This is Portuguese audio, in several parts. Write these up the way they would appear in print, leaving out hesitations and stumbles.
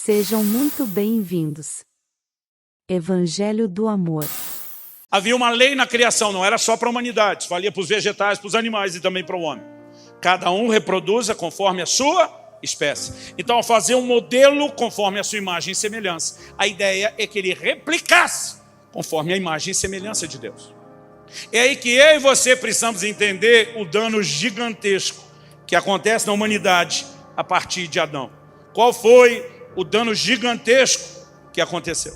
Sejam muito bem-vindos. Evangelho do Amor. Havia uma lei na criação, não era só para a humanidade, valia para os vegetais, para os animais e também para o homem. Cada um reproduza conforme a sua espécie. Então, ao fazer um modelo conforme a sua imagem e semelhança, a ideia é que ele replicasse conforme a imagem e semelhança de Deus. É aí que eu e você precisamos entender o dano gigantesco que acontece na humanidade a partir de Adão. Qual foi o dano gigantesco que aconteceu?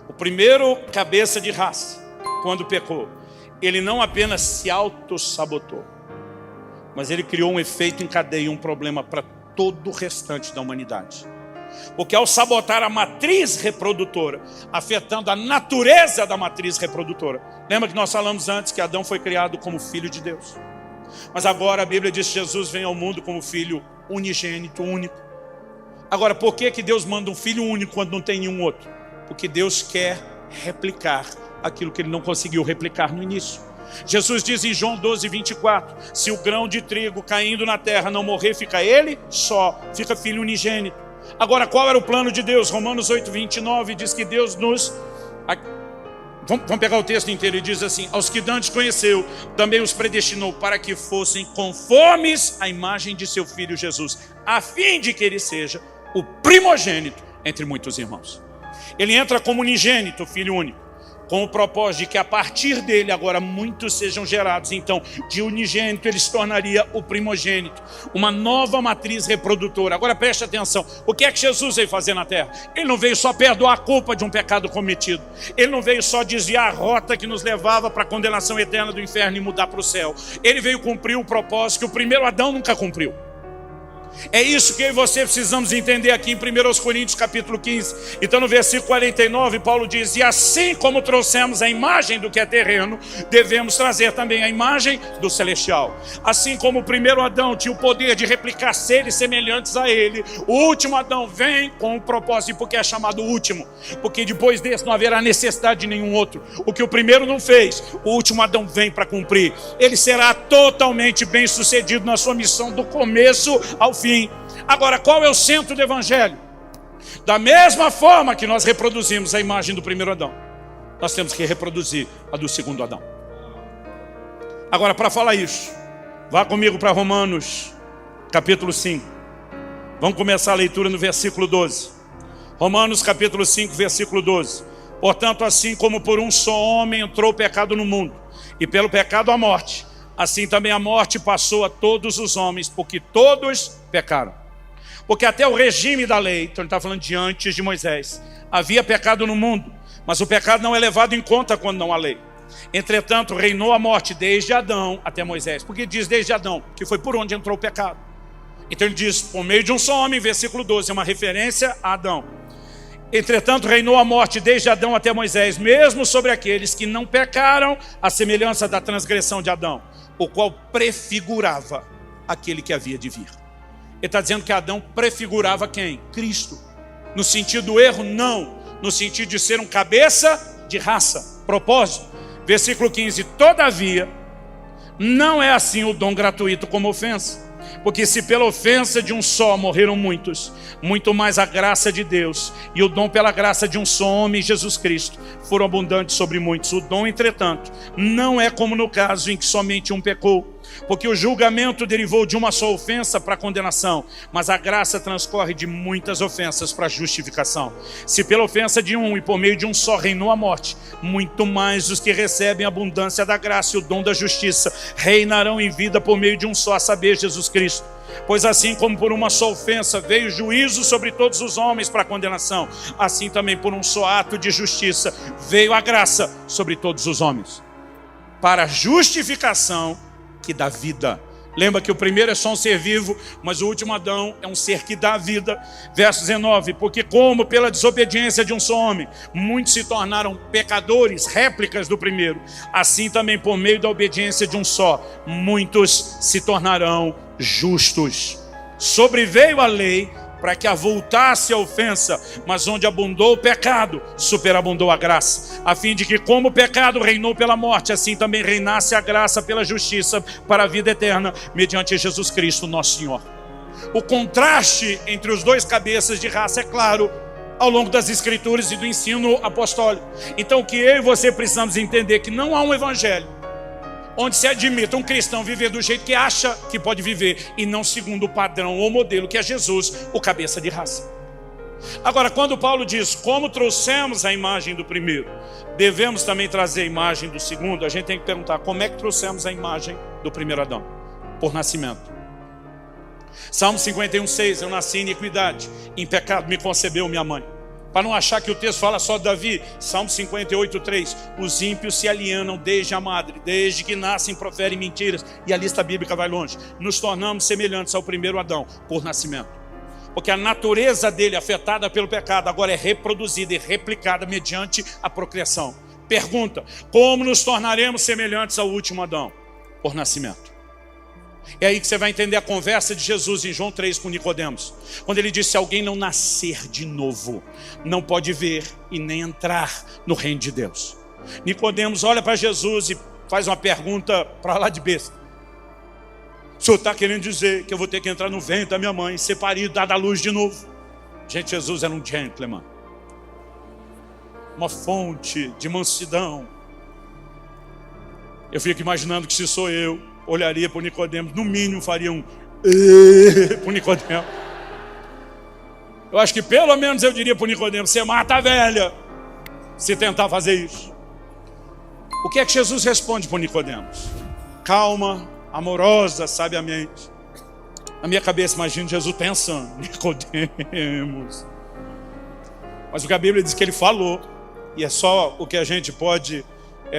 O primeiro cabeça de raça, quando pecou, ele não apenas se auto-sabotou, mas ele criou um efeito em cadeia, um problema para todo o restante da humanidade. Porque ao sabotar a matriz reprodutora, afetando a natureza da matriz reprodutora. Lembra que nós falamos antes que Adão foi criado como filho de Deus. Mas agora a Bíblia diz que Jesus vem ao mundo como filho unigênito, único. Agora, por que Deus manda um filho único quando não tem nenhum outro? Porque Deus quer replicar aquilo que ele não conseguiu replicar no início. Jesus diz em João 12:24, se o grão de trigo caindo na terra não morrer, fica ele só, fica filho unigênito. Agora, qual era o plano de Deus? Romanos 8:29 diz que Deus nos... Vamos pegar o texto inteiro e diz assim, aos que dantes conheceu, também os predestinou para que fossem conformes à imagem de seu filho Jesus, a fim de que ele seja o primogênito entre muitos irmãos. Ele entra como unigênito, filho único, com o propósito de que a partir dele agora muitos sejam gerados. Então, de unigênito ele se tornaria o primogênito, uma nova matriz reprodutora. Agora preste atenção, o que é que Jesus veio fazer na terra? Ele não veio só perdoar a culpa de um pecado cometido. Ele não veio só desviar a rota que nos levava para a condenação eterna do inferno e mudar para o céu. Ele veio cumprir o propósito que o primeiro Adão nunca cumpriu. É isso que eu e você precisamos entender aqui em 1 Coríntios capítulo 15. Então no versículo 49 Paulo diz, e assim como trouxemos a imagem do que é terreno, devemos trazer também a imagem do celestial. Assim como o primeiro Adão tinha o poder de replicar seres semelhantes a ele, o último Adão vem com o propósito, porque é chamado último, porque depois desse não haverá necessidade de nenhum outro. O que o primeiro não fez, o último Adão vem para cumprir. Ele será totalmente bem sucedido na sua missão do começo ao fim. Agora, qual é o centro do Evangelho? Da mesma forma que nós reproduzimos a imagem do primeiro Adão, nós temos que reproduzir a do segundo Adão. Agora, para falar isso, vá comigo para Romanos capítulo 5. Vamos começar a leitura no versículo 12. Romanos capítulo 5, versículo 12. Portanto, assim como por um só homem entrou o pecado no mundo, e pelo pecado a morte, assim também a morte passou a todos os homens, porque todos pecaram. Porque até o regime da lei, então ele está falando de antes de Moisés, havia pecado no mundo, mas o pecado não é levado em conta quando não há lei. Entretanto, reinou a morte desde Adão até Moisés. Por que diz desde Adão? Que foi por onde entrou o pecado. Então ele diz, por meio de um só homem, versículo 12, é uma referência a Adão. Entretanto, reinou a morte desde Adão até Moisés, mesmo sobre aqueles que não pecaram, à semelhança da transgressão de Adão, o qual prefigurava aquele que havia de vir. Ele está dizendo que Adão prefigurava quem? Cristo. No sentido do erro? Não. No sentido de ser um cabeça de raça. Propósito. Versículo 15. Todavia, não é assim o dom gratuito como ofensa. Porque se pela ofensa de um só morreram muitos, muito mais a graça de Deus e o dom pela graça de um só homem, Jesus Cristo, foram abundantes sobre muitos. O dom, entretanto, não é como no caso em que somente um pecou, porque o julgamento derivou de uma só ofensa para a condenação, mas a graça transcorre de muitas ofensas para a justificação. Se pela ofensa de um e por meio de um só reinou a morte, muito mais os que recebem a abundância da graça e o dom da justiça reinarão em vida por meio de um só, a saber, Jesus Cristo. Pois assim como por uma só ofensa veio juízo sobre todos os homens para a condenação, assim também por um só ato de justiça veio a graça sobre todos os homens, para a justificação que dá vida. Lembra que o primeiro é só um ser vivo, mas o último Adão é um ser que dá vida. Verso 19, porque como pela desobediência de um só homem, muitos se tornaram pecadores, réplicas do primeiro, assim também por meio da obediência de um só, muitos se tornarão justos. Sobreveio a lei para que avultasse a ofensa, mas onde abundou o pecado, superabundou a graça, a fim de que como o pecado reinou pela morte, assim também reinasse a graça pela justiça para a vida eterna, mediante Jesus Cristo nosso Senhor. O contraste entre os dois cabeças de raça é claro ao longo das escrituras e do ensino apostólico. Então o que eu e você precisamos entender é que não há um evangelho onde se admita um cristão viver do jeito que acha que pode viver e não segundo o padrão ou modelo que é Jesus, o cabeça de raça. Agora, quando Paulo diz como trouxemos a imagem do primeiro, devemos também trazer a imagem do segundo, a gente tem que perguntar como é que trouxemos a imagem do primeiro Adão? Por nascimento. Salmo 51:6, eu nasci em iniquidade, em pecado me concebeu minha mãe. Para não achar que o texto fala só de Davi, Salmo 58:3, os ímpios se alienam desde a madre, desde que nascem proferem mentiras, e a lista bíblica vai longe. Nos tornamos semelhantes ao primeiro Adão, por nascimento. Porque a natureza dele, afetada pelo pecado, agora é reproduzida e replicada mediante a procriação. Pergunta, como nos tornaremos semelhantes ao último Adão? Por nascimento. É aí que você vai entender a conversa de Jesus em João 3 com Nicodemos. Quando ele disse, se alguém não nascer de novo, não pode ver e nem entrar no reino de Deus. Nicodemos olha para Jesus e faz uma pergunta para lá de besta. O senhor está querendo dizer que eu vou ter que entrar no ventre da minha mãe, ser parido, dar à luz de novo? Gente, Jesus era um gentleman. Uma fonte de mansidão. Eu fico imaginando que se sou eu, olharia para o Nicodemos, no mínimo faria um para o Nicodemos. Eu acho que pelo menos eu diria para o Nicodemos, você mata a velha se tentar fazer isso. O que é que Jesus responde para o Nicodemos? Calma, amorosa, sabiamente. Na minha cabeça, imagino Jesus pensando, Nicodemos. Mas o que a Bíblia diz que ele falou, e é só o que a gente pode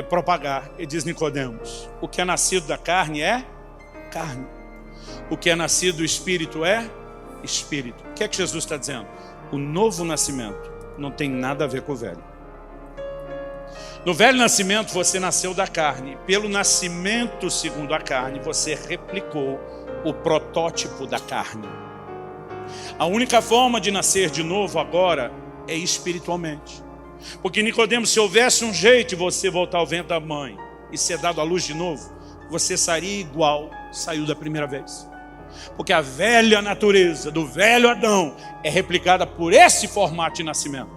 propagar. Ele diz, Nicodemos, o que é nascido da carne é carne. O que é nascido do Espírito é Espírito. O que é que Jesus está dizendo? O novo nascimento não tem nada a ver com o velho. No velho nascimento você nasceu da carne. Pelo nascimento segundo a carne, você replicou o protótipo da carne. A única forma de nascer de novo agora é espiritualmente. Porque Nicodemos, se houvesse um jeito de você voltar ao ventre da mãe e ser dado à luz de novo, você sairia igual saiu da primeira vez. Porque a velha natureza do velho Adão é replicada por esse formato de nascimento.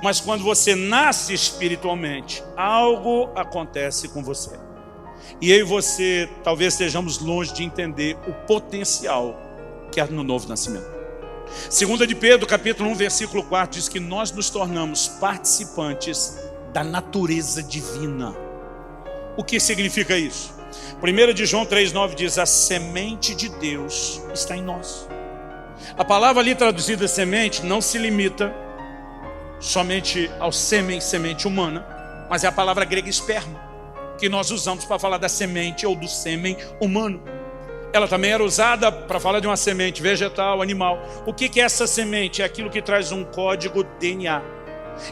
Mas quando você nasce espiritualmente, algo acontece com você. E eu e você talvez estejamos longe de entender o potencial que há no novo nascimento. 2 de Pedro, capítulo 1, versículo 4, diz que nós nos tornamos participantes da natureza divina. O que significa isso? 1 de João 3,9 diz, a semente de Deus está em nós. A palavra ali traduzida semente não se limita somente ao sêmen, semente humana, mas é a palavra grega esperma, que nós usamos para falar da semente ou do sêmen humano. Ela também era usada para falar de uma semente vegetal, animal. O que é essa semente? É aquilo que traz um código DNA.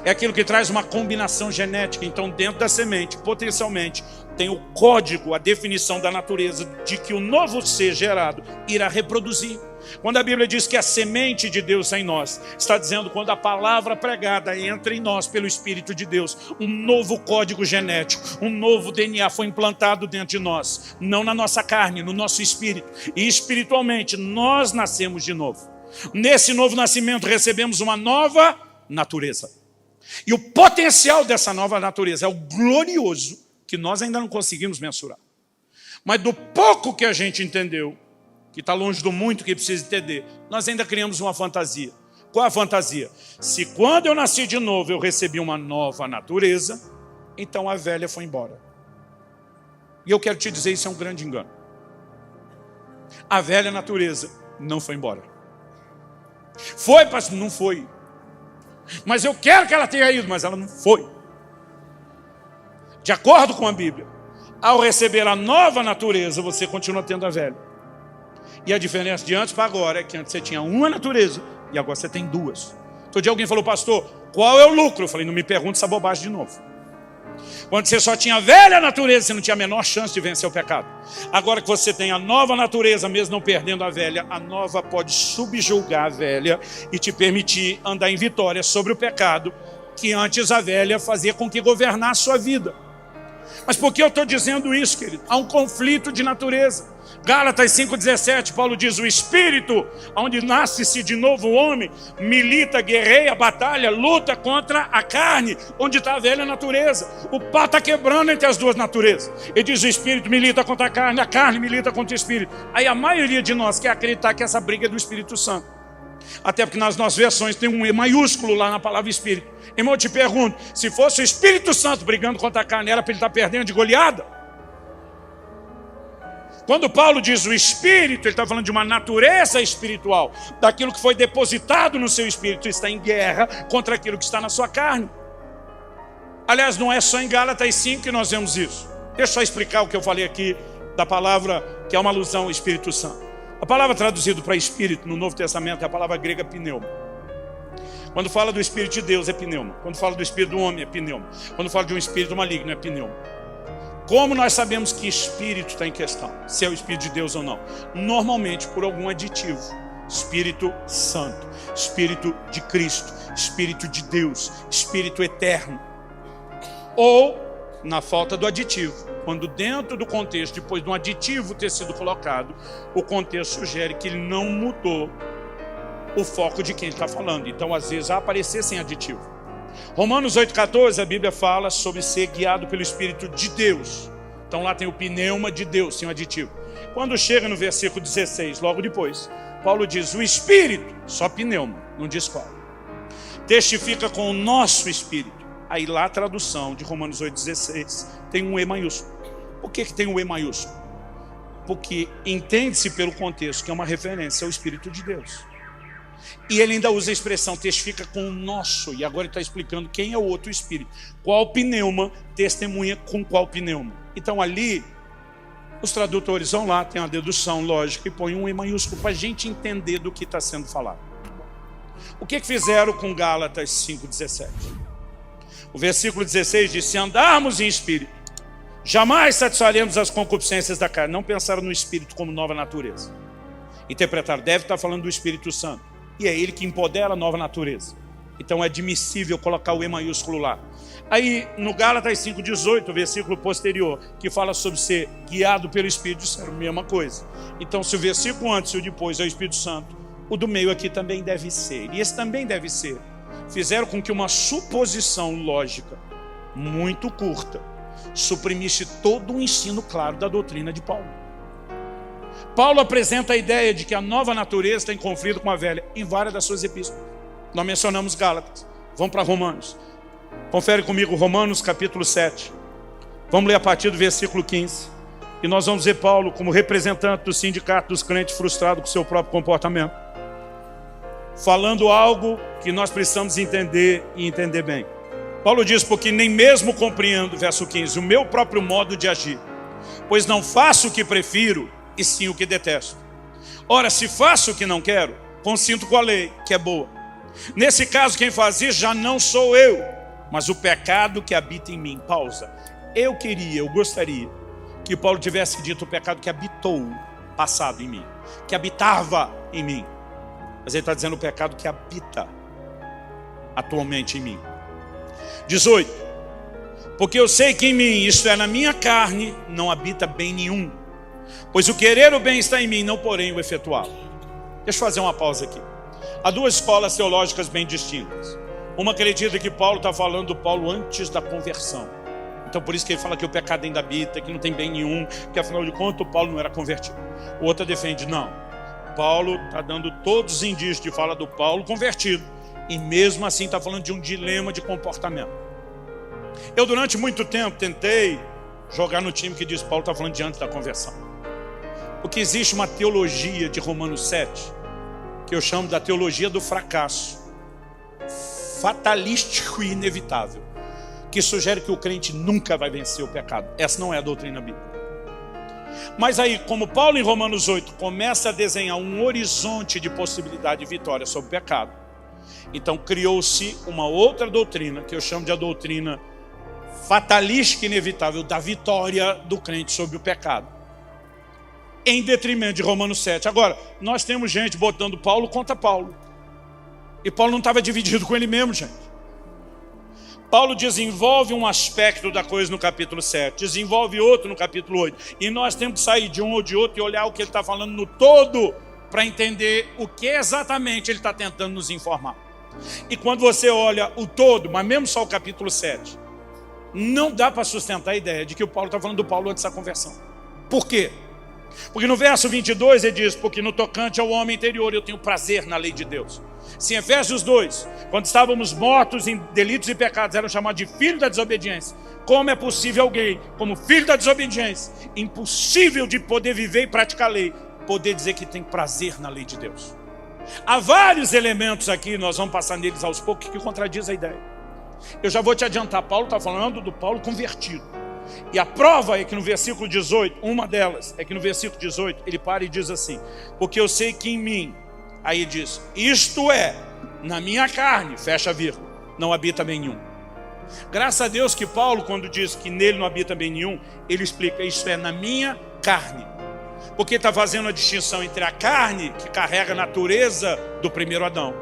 É aquilo que traz uma combinação genética. Então dentro da semente, potencialmente, tem o código, a definição da natureza de que o novo ser gerado irá reproduzir. Quando a Bíblia diz que a semente de Deus é em nós, está dizendo quando a palavra pregada entra em nós pelo Espírito de Deus, um novo código genético, um novo DNA foi implantado dentro de nós, não na nossa carne, no nosso espírito. E espiritualmente nós nascemos de novo. Nesse novo nascimento recebemos uma nova natureza. E o potencial dessa nova natureza é o glorioso que nós ainda não conseguimos mensurar. Mas do pouco que a gente entendeu, que está longe do muito que precisa entender, nós ainda criamos uma fantasia. Qual a fantasia? Se quando eu nasci de novo eu recebi uma nova natureza, então a velha foi embora. E eu quero te dizer, isso é um grande engano. A velha natureza não foi embora. Foi, pastor? Não foi. Mas eu quero que ela tenha ido, mas ela não foi. De acordo com a Bíblia, ao receber a nova natureza, você continua tendo a velha. E a diferença de antes para agora é que antes você tinha uma natureza e agora você tem duas. Todo dia alguém falou, pastor, qual é o lucro? Eu falei, não me pergunte essa bobagem de novo. Quando você só tinha a velha natureza, você não tinha a menor chance de vencer o pecado. Agora que você tem a nova natureza, mesmo não perdendo a velha, a nova pode subjugar a velha e te permitir andar em vitória sobre o pecado que antes a velha fazia com que governasse a sua vida. Mas por que eu estou dizendo isso, querido? Há um conflito de natureza. Gálatas 5,17, Paulo diz: o Espírito, onde nasce-se de novo o homem, milita, guerreia, batalha, luta contra a carne, onde está a velha natureza. O pau está quebrando entre as duas naturezas. Ele diz: o Espírito milita contra a carne milita contra o Espírito. Aí a maioria de nós quer acreditar que essa briga é do Espírito Santo. Até porque nas nossas versões tem um E maiúsculo lá na palavra Espírito. Irmão, eu te pergunto, se fosse o Espírito Santo brigando contra a carne, era para ele estar perdendo de goleada? Quando Paulo diz o Espírito, ele está falando de uma natureza espiritual, daquilo que foi depositado no seu espírito, está em guerra contra aquilo que está na sua carne. Aliás, não é só em Gálatas 5 que nós vemos isso. Deixa eu só explicar o que eu falei aqui da palavra que é uma alusão ao Espírito Santo. A palavra traduzida para Espírito no Novo Testamento é a palavra grega pneuma. Quando fala do Espírito de Deus é pneuma. Quando fala do Espírito do homem é pneuma. Quando fala de um Espírito maligno é pneuma. Como nós sabemos que Espírito está em questão? Se é o Espírito de Deus ou não? Normalmente por algum aditivo. Espírito Santo, Espírito de Cristo, Espírito de Deus, Espírito eterno. Ou, na falta do aditivo, quando dentro do contexto, depois de um aditivo ter sido colocado, o contexto sugere que ele não mudou o foco de quem está falando. Então, às vezes, vai aparecer sem aditivo. Romanos 8,14, a Bíblia fala sobre ser guiado pelo Espírito de Deus. Então lá tem o pneuma de Deus, sem o aditivo. Quando chega no versículo 16, logo depois, Paulo diz: o Espírito, só pneuma, não diz qual, testifica com o nosso Espírito. Aí lá a tradução de Romanos 8,16 tem um E maiúsculo. Por que tem um E maiúsculo? Porque entende-se pelo contexto que é uma referência ao Espírito de Deus. E ele ainda usa a expressão testifica com o nosso. E agora ele está explicando quem é o outro Espírito. Qual pneuma testemunha com qual pneuma. Então ali, os tradutores vão lá, tem uma dedução lógica e põem um E maiúsculo para a gente entender do que está sendo falado. O que fizeram com Gálatas 5,17? O versículo 16 diz: se andarmos em Espírito, jamais satisfaremos as concupiscências da carne. Não pensaram no Espírito como nova natureza. Interpretaram, deve estar falando do Espírito Santo. E é ele que empodera a nova natureza. Então é admissível colocar o E maiúsculo lá. Aí no Gálatas 5,18, o versículo posterior, que fala sobre ser guiado pelo Espírito, disseram a mesma coisa. Então se o versículo antes e o depois é o Espírito Santo, o do meio aqui também deve ser. E esse também deve ser. Fizeram com que uma suposição lógica muito curta suprimisse todo o ensino claro da doutrina de Paulo. Paulo apresenta a ideia de que a nova natureza está em conflito com a velha em várias das suas epístolas. Nós mencionamos Gálatas. Vamos para Romanos. Confere comigo Romanos capítulo 7. Vamos ler a partir do versículo 15. E nós vamos ver Paulo como representante do sindicato dos crentes frustrados com seu próprio comportamento, falando algo que nós precisamos entender e entender bem. Paulo diz: porque nem mesmo compreendo, verso 15, o meu próprio modo de agir, pois não faço o que prefiro, e sim o que detesto. Ora, se faço o que não quero, consinto com a lei, que é boa. Nesse caso, quem faz isso já não sou eu, mas o pecado que habita em mim. Pausa. Eu gostaria que Paulo tivesse dito o pecado que habitou, passado em mim, que habitava em mim. Mas ele está dizendo o pecado que habita atualmente em mim. 18. Porque eu sei que em mim, isto é, na minha carne, não habita bem nenhum. Pois o querer o bem está em mim, não porém o efetuá-lo. Deixa eu fazer uma pausa aqui. Há duas escolas teológicas bem distintas. Uma acredita que Paulo está falando do Paulo antes da conversão. Então por isso que ele fala que o pecado ainda habita, que não tem bem nenhum, que afinal de contas o Paulo não era convertido. O outro defende, não. Paulo está dando todos os indícios de fala do Paulo convertido. E mesmo assim está falando de um dilema de comportamento. Eu durante muito tempo tentei jogar no time que diz Paulo está falando de antes da conversão. Porque existe uma teologia de Romanos 7, que eu chamo da teologia do fracasso, fatalístico e inevitável, que sugere que o crente nunca vai vencer o pecado. Essa não é a doutrina bíblica. Mas aí, como Paulo em Romanos 8 começa a desenhar um horizonte de possibilidade de vitória sobre o pecado, então criou-se uma outra doutrina, que eu chamo de a doutrina fatalística e inevitável da vitória do crente sobre o pecado, em detrimento de Romanos 7. Agora, nós temos gente botando Paulo contra Paulo. E Paulo não estava dividido com ele mesmo, gente. Paulo desenvolve um aspecto da coisa no capítulo 7, desenvolve outro no capítulo 8. E nós temos que sair de um ou de outro e olhar o que ele está falando no todo, para entender o que exatamente ele está tentando nos informar. E quando você olha o todo, mas mesmo só o capítulo 7, não dá para sustentar a ideia de que o Paulo está falando do Paulo antes da conversão. Por quê? Porque no verso 22 ele diz: porque no tocante ao homem interior eu tenho prazer na lei de Deus. Se em Efésios 2, quando estávamos mortos em delitos e pecados, eram chamados de filho da desobediência, como é possível alguém, como filho da desobediência, impossível de poder viver e praticar a lei, poder dizer que tem prazer na lei de Deus? Há vários elementos aqui, nós vamos passar neles aos poucos, que contradiz a ideia. Eu já vou te adiantar, Paulo está falando do Paulo convertido. E a prova é que no versículo 18, uma delas, é que no versículo 18, ele para e diz assim: porque eu sei que em mim, aí ele diz, isto é, na minha carne, fecha a vírgula, não habita bem nenhum. Graças a Deus que Paulo, quando diz que nele não habita bem nenhum, ele explica, isto é, na minha carne. Porque está fazendo a distinção entre a carne, que carrega a natureza do primeiro Adão,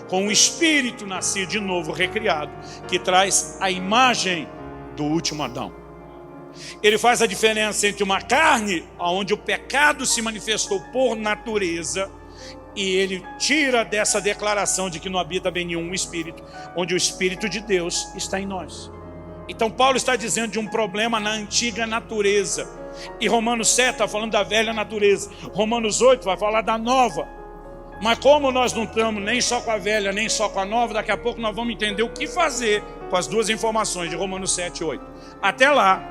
com o espírito nascido de novo, recriado, que traz a imagem do último Adão. Ele faz a diferença entre uma carne, onde o pecado se manifestou por natureza, e ele tira dessa declaração de que não habita bem nenhum espírito, onde o Espírito de Deus está em nós. Então Paulo está dizendo de um problema na antiga natureza. E Romanos 7 está falando da velha natureza. Romanos 8 vai falar da nova. Mas como nós não estamos nem só com a velha, nem só com a nova, daqui a pouco nós vamos entender o que fazer com as duas informações de Romanos 7 e 8. Até lá,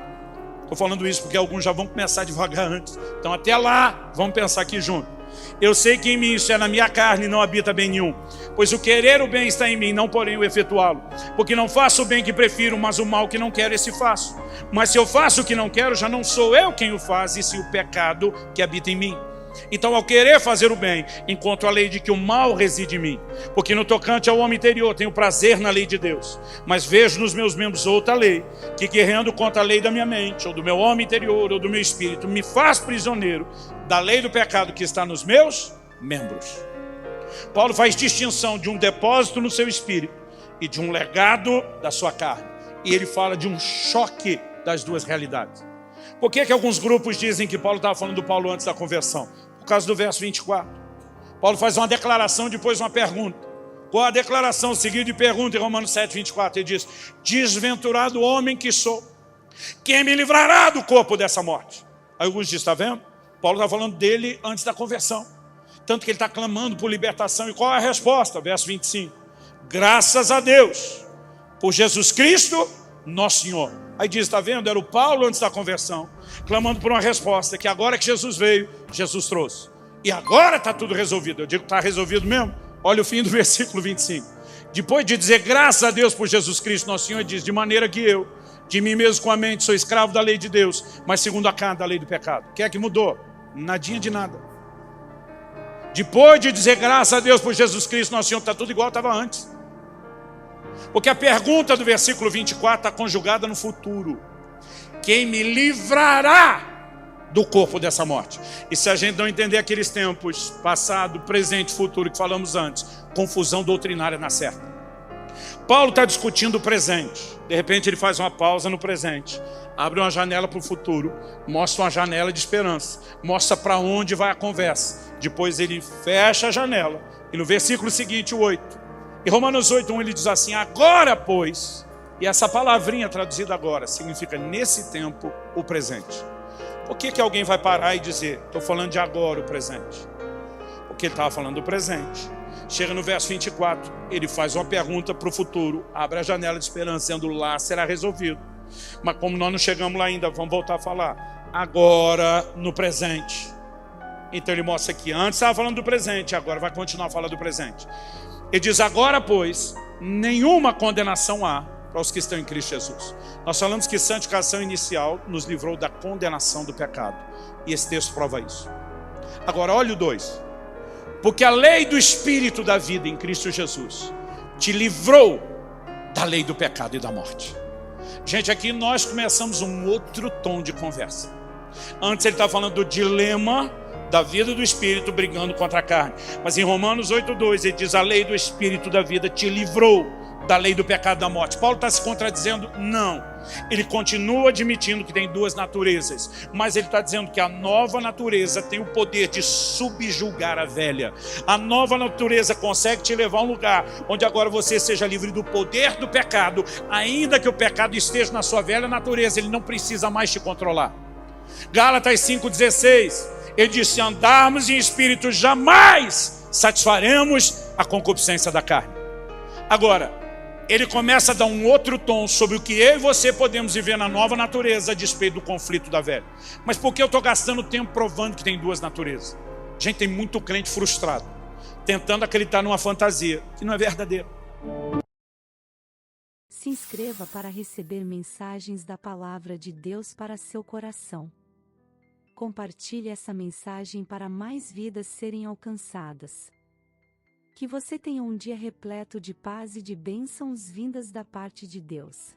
estou falando isso porque alguns já vão começar devagar antes. Então até lá, vamos pensar aqui junto. Eu sei que em mim, isso é na minha carne, não habita bem nenhum. Pois o querer o bem está em mim, não porém o efetuá-lo. Porque não faço o bem que prefiro, mas o mal que não quero, esse faço. Mas se eu faço o que não quero, já não sou eu quem o faz, e sim o pecado que habita em mim. Então, ao querer fazer o bem, encontro a lei de que o mal reside em mim. Porque no tocante ao homem interior, tenho prazer na lei de Deus. Mas vejo nos meus membros outra lei, que guerreando contra a lei da minha mente, ou do meu homem interior, ou do meu espírito, me faz prisioneiro da lei do pecado que está nos meus membros. Paulo faz distinção de um depósito no seu espírito e de um legado da sua carne. E ele fala de um choque das duas realidades. Por que alguns grupos dizem que Paulo estava falando do Paulo antes da conversão? Por causa do verso 24. Paulo faz uma declaração, depois uma pergunta. Qual a declaração seguida de pergunta em Romanos 7, 24? Ele diz: desventurado homem que sou, quem me livrará do corpo dessa morte? Aí alguns dizem, está vendo? Paulo está falando dele antes da conversão. Tanto que ele está clamando por libertação. E qual é a resposta? Verso 25. Graças a Deus, por Jesus Cristo, nosso Senhor. Aí diz, está vendo? Era o Paulo antes da conversão, clamando por uma resposta, que agora que Jesus veio, Jesus trouxe. E agora está tudo resolvido. Eu digo que está resolvido mesmo. Olha o fim do versículo 25. Depois de dizer graças a Deus por Jesus Cristo, nosso Senhor, ele diz, de maneira que eu, de mim mesmo com a mente, sou escravo da lei de Deus, mas segundo a carne da lei do pecado. O que é que mudou? Nadinha de nada. Depois de dizer graças a Deus por Jesus Cristo, nosso Senhor, está tudo igual estava antes. Porque a pergunta do versículo 24 está conjugada no futuro. Quem me livrará do corpo dessa morte? E se a gente não entender aqueles tempos, passado, presente, futuro, que falamos antes, confusão doutrinária na certa. Paulo está discutindo o presente. De repente ele faz uma pausa no presente, abre uma janela para o futuro, mostra uma janela de esperança, mostra para onde vai a conversa. Depois ele fecha a janela. E no versículo seguinte, o 8. Em Romanos 8:1 ele diz assim: agora, pois, e essa palavrinha traduzida agora significa nesse tempo o presente. Por que alguém vai parar e dizer, estou falando de agora o presente? Porque ele estava falando do presente. Chega no verso 24, ele faz uma pergunta para o futuro, abre a janela de esperança, dizendo lá será resolvido. Mas como nós não chegamos lá ainda, vamos voltar a falar. Agora, no presente. Então ele mostra que antes estava falando do presente, agora vai continuar a falar do presente. Ele diz, agora, pois, nenhuma condenação há para os que estão em Cristo Jesus. Nós falamos que santificação inicial nos livrou da condenação do pecado. E esse texto prova isso. Agora, olha o 2. Porque a lei do Espírito da vida em Cristo Jesus te livrou da lei do pecado e da morte. Gente, aqui nós começamos um outro tom de conversa. Antes ele está falando do dilema da vida do Espírito brigando contra a carne. Mas em Romanos 8:2 ele diz, a lei do Espírito da vida te livrou da lei do pecado e da morte. Paulo está se contradizendo? Não. Ele continua admitindo que tem duas naturezas, mas ele está dizendo que a nova natureza tem o poder de subjugar a velha. A nova natureza consegue te levar a um lugar onde agora você seja livre do poder do pecado, ainda que o pecado esteja na sua velha natureza, ele não precisa mais te controlar. Gálatas 5,16, ele diz: se andarmos em espírito, jamais satisfaremos a concupiscência da carne. Agora, ele começa a dar um outro tom sobre o que eu e você podemos viver na nova natureza a despeito do conflito da velha. Mas por que eu estou gastando tempo provando que tem duas naturezas? Gente, tem muito crente frustrado, tentando acreditar numa fantasia que não é verdadeira. Se inscreva para receber mensagens da Palavra de Deus para seu coração. Compartilhe essa mensagem para mais vidas serem alcançadas. Que você tenha um dia repleto de paz e de bênçãos vindas da parte de Deus.